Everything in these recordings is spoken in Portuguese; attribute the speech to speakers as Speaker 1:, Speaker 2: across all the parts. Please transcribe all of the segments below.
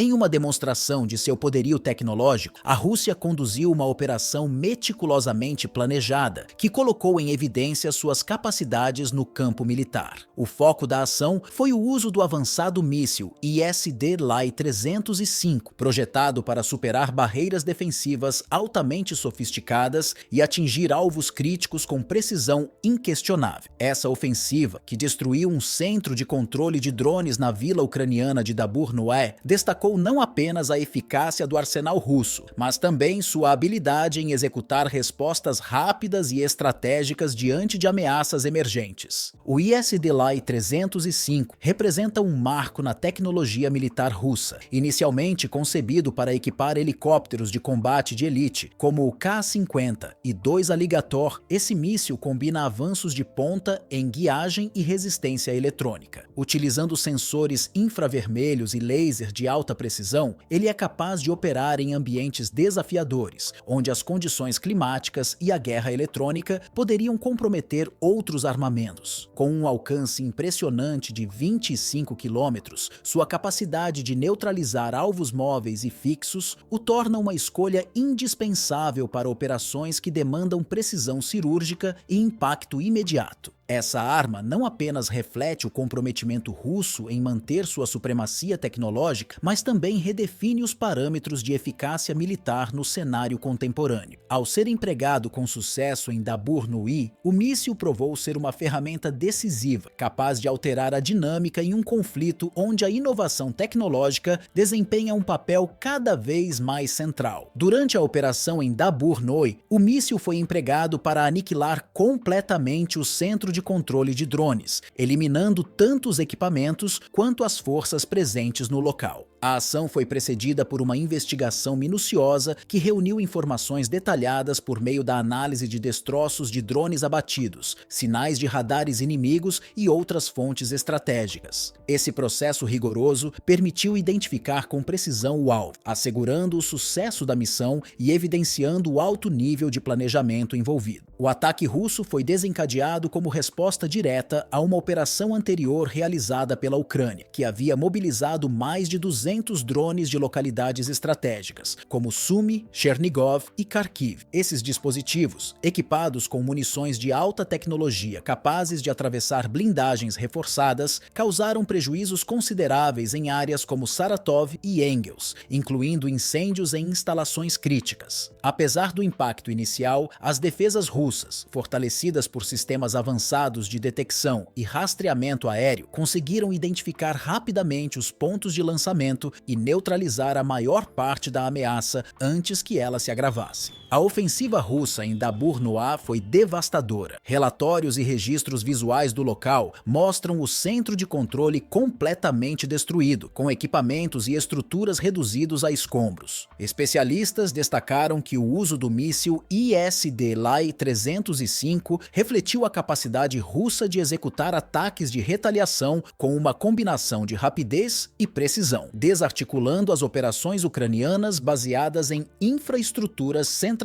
Speaker 1: Em uma demonstração de seu poderio tecnológico, a Rússia conduziu uma operação meticulosamente planejada, que colocou em evidência suas capacidades no campo militar. O foco da ação foi o uso do avançado míssil ISD-Lai-305, projetado para superar barreiras defensivas altamente sofisticadas e atingir alvos críticos com precisão inquestionável. Essa ofensiva, que destruiu um centro de controle de drones na vila ucraniana de Dabur-Noé, destacou não apenas a eficácia do arsenal russo, mas também sua habilidade em executar respostas rápidas e estratégicas diante de ameaças emergentes. O ISD-Lai-305 representa um marco na tecnologia militar russa, inicialmente concebido para equipar helicópteros de combate de elite, como o Ka-50 e 2 Alligator. Esse míssil combina avanços de ponta em guiagem e resistência eletrônica. Utilizando sensores infravermelhos e laser de alta precisão, ele é capaz de operar em ambientes desafiadores, onde as condições climáticas e a guerra eletrônica poderiam comprometer outros armamentos. Com um alcance impressionante de 25 quilômetros, sua capacidade de neutralizar alvos móveis e fixos o torna uma escolha indispensável para operações que demandam precisão cirúrgica e impacto imediato. Essa arma não apenas reflete o comprometimento russo em manter sua supremacia tecnológica, mas também redefine os parâmetros de eficácia militar no cenário contemporâneo. Ao ser empregado com sucesso em Dabur-Noé, o míssil provou ser uma ferramenta decisiva, capaz de alterar a dinâmica em um conflito onde a inovação tecnológica desempenha um papel cada vez mais central. Durante a operação em Dabur-Noé, o míssil foi empregado para aniquilar completamente o centro de controle de drones, eliminando tanto os equipamentos quanto as forças presentes no local. A ação foi precedida por uma investigação minuciosa que reuniu informações detalhadas por meio da análise de destroços de drones abatidos, sinais de radares inimigos e outras fontes estratégicas. Esse processo rigoroso permitiu identificar com precisão o alvo, assegurando o sucesso da missão e evidenciando o alto nível de planejamento envolvido. O ataque russo foi desencadeado como resposta direta a uma operação anterior realizada pela Ucrânia, que havia mobilizado mais de 200 drones de localidades estratégicas, como Sumy, Chernigov e Kharkiv. Esses dispositivos, equipados com munições de alta tecnologia capazes de atravessar blindagens reforçadas, causaram prejuízos consideráveis em áreas como Saratov e Engels, incluindo incêndios em instalações críticas. Apesar do impacto inicial, as defesas russas, fortalecidas por sistemas avançados de detecção e rastreamento aéreo, conseguiram identificar rapidamente os pontos de lançamento e neutralizar a maior parte da ameaça antes que ela se agravasse. A ofensiva russa em Dabur-Noé foi devastadora. Relatórios e registros visuais do local mostram o centro de controle completamente destruído, com equipamentos e estruturas reduzidos a escombros. Especialistas destacaram que o uso do míssil ISD-Lai-305 refletiu a capacidade russa de executar ataques de retaliação com uma combinação de rapidez e precisão, desarticulando as operações ucranianas baseadas em infraestruturas centralizadas.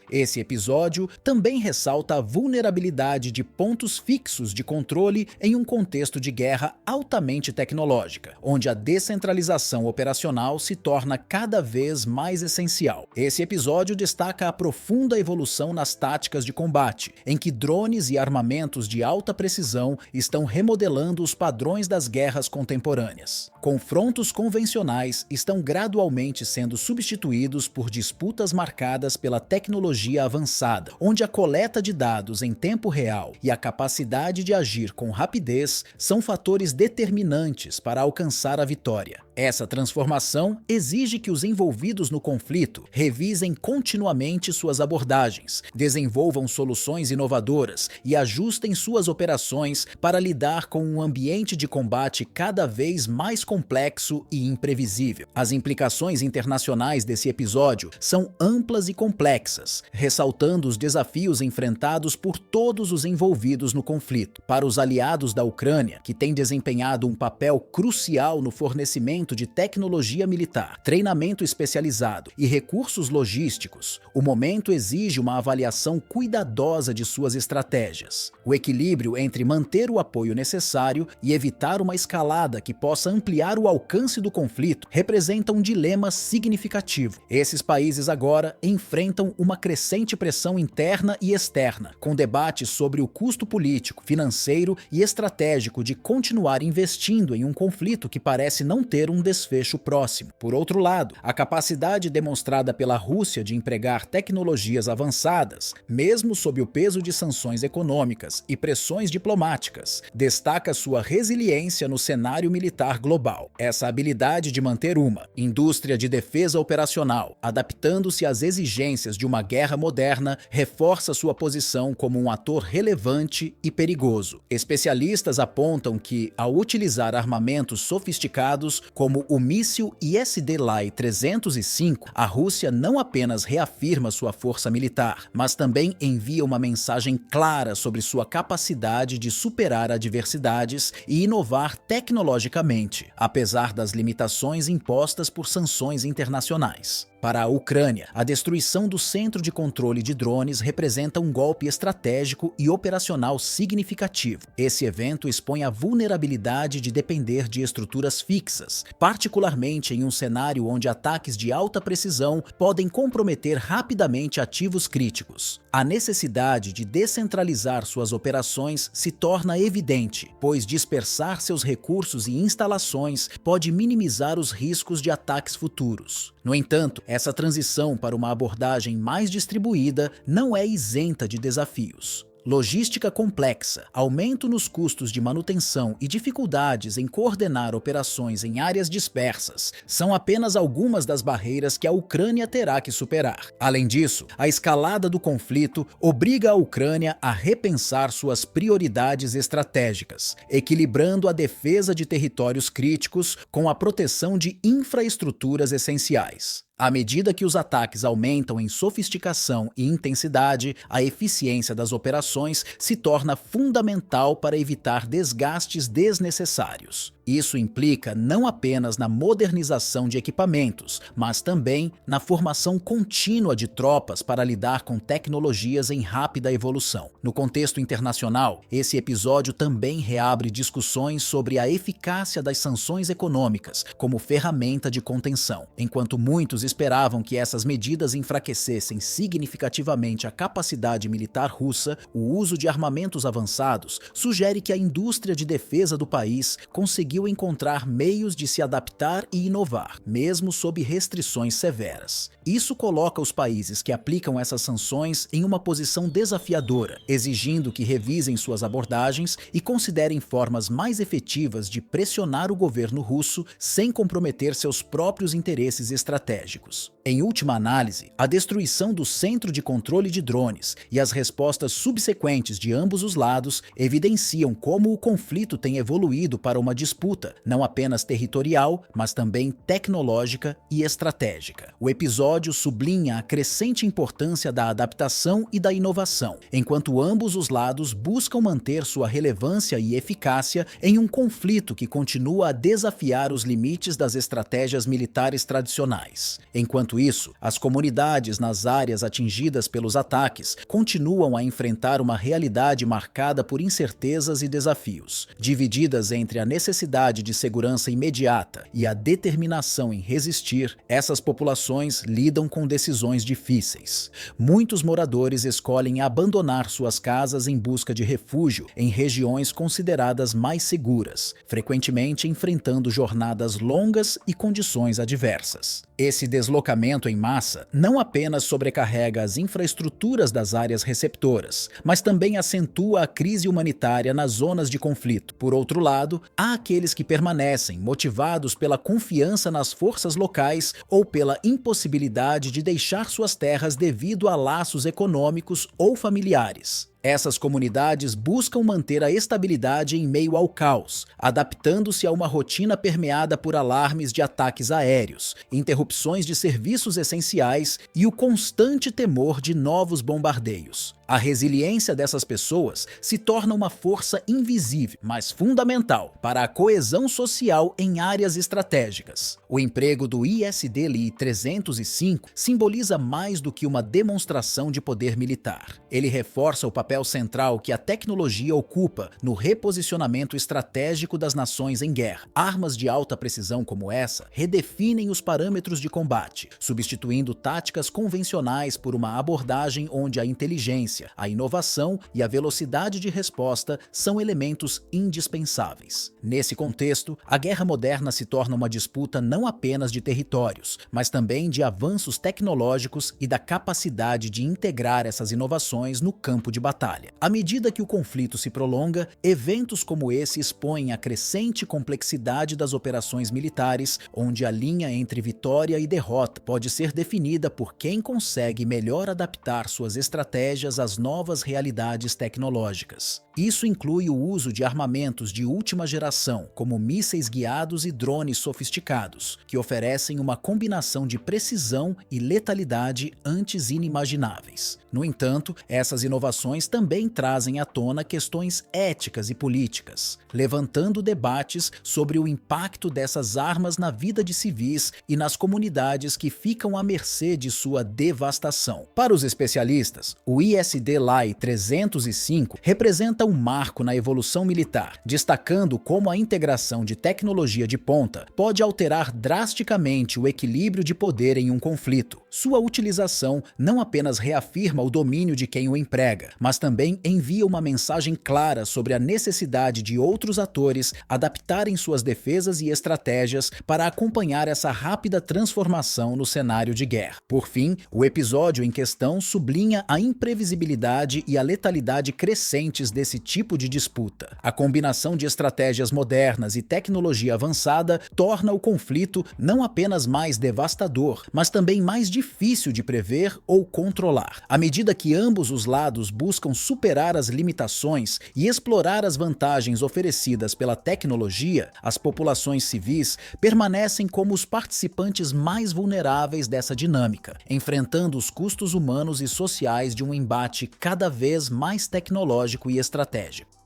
Speaker 1: Esse episódio também ressalta a vulnerabilidade de pontos fixos de controle em um contexto de guerra altamente tecnológica, onde a descentralização operacional se torna cada vez mais essencial. Esse episódio destaca a profunda evolução nas táticas de combate, em que drones e armamentos de alta precisão estão remodelando os padrões das guerras contemporâneas. Confrontos convencionais estão gradualmente sendo substituídos por disputas marcadas pela tecnologia avançada, onde a coleta de dados em tempo real e a capacidade de agir com rapidez são fatores determinantes para alcançar a vitória. Essa transformação exige que os envolvidos no conflito revisem continuamente suas abordagens, desenvolvam soluções inovadoras e ajustem suas operações para lidar com um ambiente de combate cada vez mais complexo e imprevisível. As implicações internacionais desse episódio são amplas e complexas, ressaltando os desafios enfrentados por todos os envolvidos no conflito. Para os aliados da Ucrânia, que têm desempenhado um papel crucial no fornecimento de tecnologia militar, treinamento especializado e recursos logísticos, o momento exige uma avaliação cuidadosa de suas estratégias. O equilíbrio entre manter o apoio necessário e evitar uma escalada que possa ampliar o alcance alcance do conflito representa um dilema significativo. Esses países agora enfrentam uma crescente pressão interna e externa, com debates sobre o custo político, financeiro e estratégico de continuar investindo em um conflito que parece não ter um desfecho próximo. Por outro lado, a capacidade demonstrada pela Rússia de empregar tecnologias avançadas, mesmo sob o peso de sanções econômicas e pressões diplomáticas, destaca sua resiliência no cenário militar global. Essa habilidade de manter uma indústria de defesa operacional, adaptando-se às exigências de uma guerra moderna, reforça sua posição como um ator relevante e perigoso. Especialistas apontam que, ao utilizar armamentos sofisticados como o míssil ISD-Lai 305, a Rússia não apenas reafirma sua força militar, mas também envia uma mensagem clara sobre sua capacidade de superar adversidades e inovar tecnologicamente, apesar das limitações impostas por sanções internacionais. Para a Ucrânia, a destruição do centro de controle de drones representa um golpe estratégico e operacional significativo. Esse evento expõe a vulnerabilidade de depender de estruturas fixas, particularmente em um cenário onde ataques de alta precisão podem comprometer rapidamente ativos críticos. A necessidade de descentralizar suas operações se torna evidente, pois dispersar seus recursos e instalações pode minimizar os riscos de ataques futuros. No entanto, essa transição para uma abordagem mais distribuída não é isenta de desafios. Logística complexa, aumento nos custos de manutenção e dificuldades em coordenar operações em áreas dispersas são apenas algumas das barreiras que a Ucrânia terá que superar. Além disso, a escalada do conflito obriga a Ucrânia a repensar suas prioridades estratégicas, equilibrando a defesa de territórios críticos com a proteção de infraestruturas essenciais. À medida que os ataques aumentam em sofisticação e intensidade, a eficiência das operações se torna fundamental para evitar desgastes desnecessários. Isso implica não apenas na modernização de equipamentos, mas também na formação contínua de tropas para lidar com tecnologias em rápida evolução. No contexto internacional, esse episódio também reabre discussões sobre a eficácia das sanções econômicas como ferramenta de contenção. Enquanto muitos esperavam que essas medidas enfraquecessem significativamente a capacidade militar russa, o uso de armamentos avançados sugere que a indústria de defesa do país conseguiu encontrar meios de se adaptar e inovar, mesmo sob restrições severas. Isso coloca os países que aplicam essas sanções em uma posição desafiadora, exigindo que revisem suas abordagens e considerem formas mais efetivas de pressionar o governo russo sem comprometer seus próprios interesses estratégicos. Em última análise, a destruição do centro de controle de drones e as respostas subsequentes de ambos os lados evidenciam como o conflito tem evoluído para uma disputa não apenas territorial, mas também tecnológica e estratégica. O episódio sublinha a crescente importância da adaptação e da inovação, enquanto ambos os lados buscam manter sua relevância e eficácia em um conflito que continua a desafiar os limites das estratégias militares tradicionais. Enquanto isso, as comunidades nas áreas atingidas pelos ataques continuam a enfrentar uma realidade marcada por incertezas e desafios, divididas entre a necessidade de segurança imediata e a determinação em resistir. Essas populações lidam com decisões difíceis. Muitos moradores escolhem abandonar suas casas em busca de refúgio em regiões consideradas mais seguras, frequentemente enfrentando jornadas longas e condições adversas. Esse deslocamento em massa não apenas sobrecarrega as infraestruturas das áreas receptoras, mas também acentua a crise humanitária nas zonas de conflito. Por outro lado, há aqueles que permanecem motivados pela confiança nas forças locais ou pela impossibilidade de deixar suas terras devido a laços econômicos ou familiares. Essas comunidades buscam manter a estabilidade em meio ao caos, adaptando-se a uma rotina permeada por alarmes de ataques aéreos, interrupções de serviços essenciais e o constante temor de novos bombardeios. A resiliência dessas pessoas se torna uma força invisível, mas fundamental para a coesão social em áreas estratégicas. O emprego do ISD-LI 305 simboliza mais do que uma demonstração de poder militar. Ele reforça o papel central que a tecnologia ocupa no reposicionamento estratégico das nações em guerra. Armas de alta precisão como essa redefinem os parâmetros de combate, substituindo táticas convencionais por uma abordagem onde a inteligência, a inovação e a velocidade de resposta são elementos indispensáveis. Nesse contexto, a guerra moderna se torna uma disputa não apenas de territórios, mas também de avanços tecnológicos e da capacidade de integrar essas inovações no campo de batalha. À medida que o conflito se prolonga, eventos como esse expõem a crescente complexidade das operações militares, onde a linha entre vitória e derrota pode ser definida por quem consegue melhor adaptar suas estratégias às novas realidades tecnológicas. Isso inclui o uso de armamentos de última geração, como mísseis guiados e drones sofisticados, que oferecem uma combinação de precisão e letalidade antes inimagináveis. No entanto, essas inovações também trazem à tona questões éticas e políticas, levantando debates sobre o impacto dessas armas na vida de civis e nas comunidades que ficam à mercê de sua devastação. Para os especialistas, o ISD-LI 305 representa um marco na evolução militar, destacando como a integração de tecnologia de ponta pode alterar drasticamente o equilíbrio de poder em um conflito. Sua utilização não apenas reafirma o domínio de quem o emprega, mas também envia uma mensagem clara sobre a necessidade de outros atores adaptarem suas defesas e estratégias para acompanhar essa rápida transformação no cenário de guerra. Por fim, o episódio em questão sublinha a imprevisibilidade e a letalidade crescentes desse tipo de disputa. A combinação de estratégias modernas e tecnologia avançada torna o conflito não apenas mais devastador, mas também mais difícil de prever ou controlar. À medida que ambos os lados buscam superar as limitações e explorar as vantagens oferecidas pela tecnologia, as populações civis permanecem como os participantes mais vulneráveis dessa dinâmica, enfrentando os custos humanos e sociais de um embate cada vez mais tecnológico e estratégico.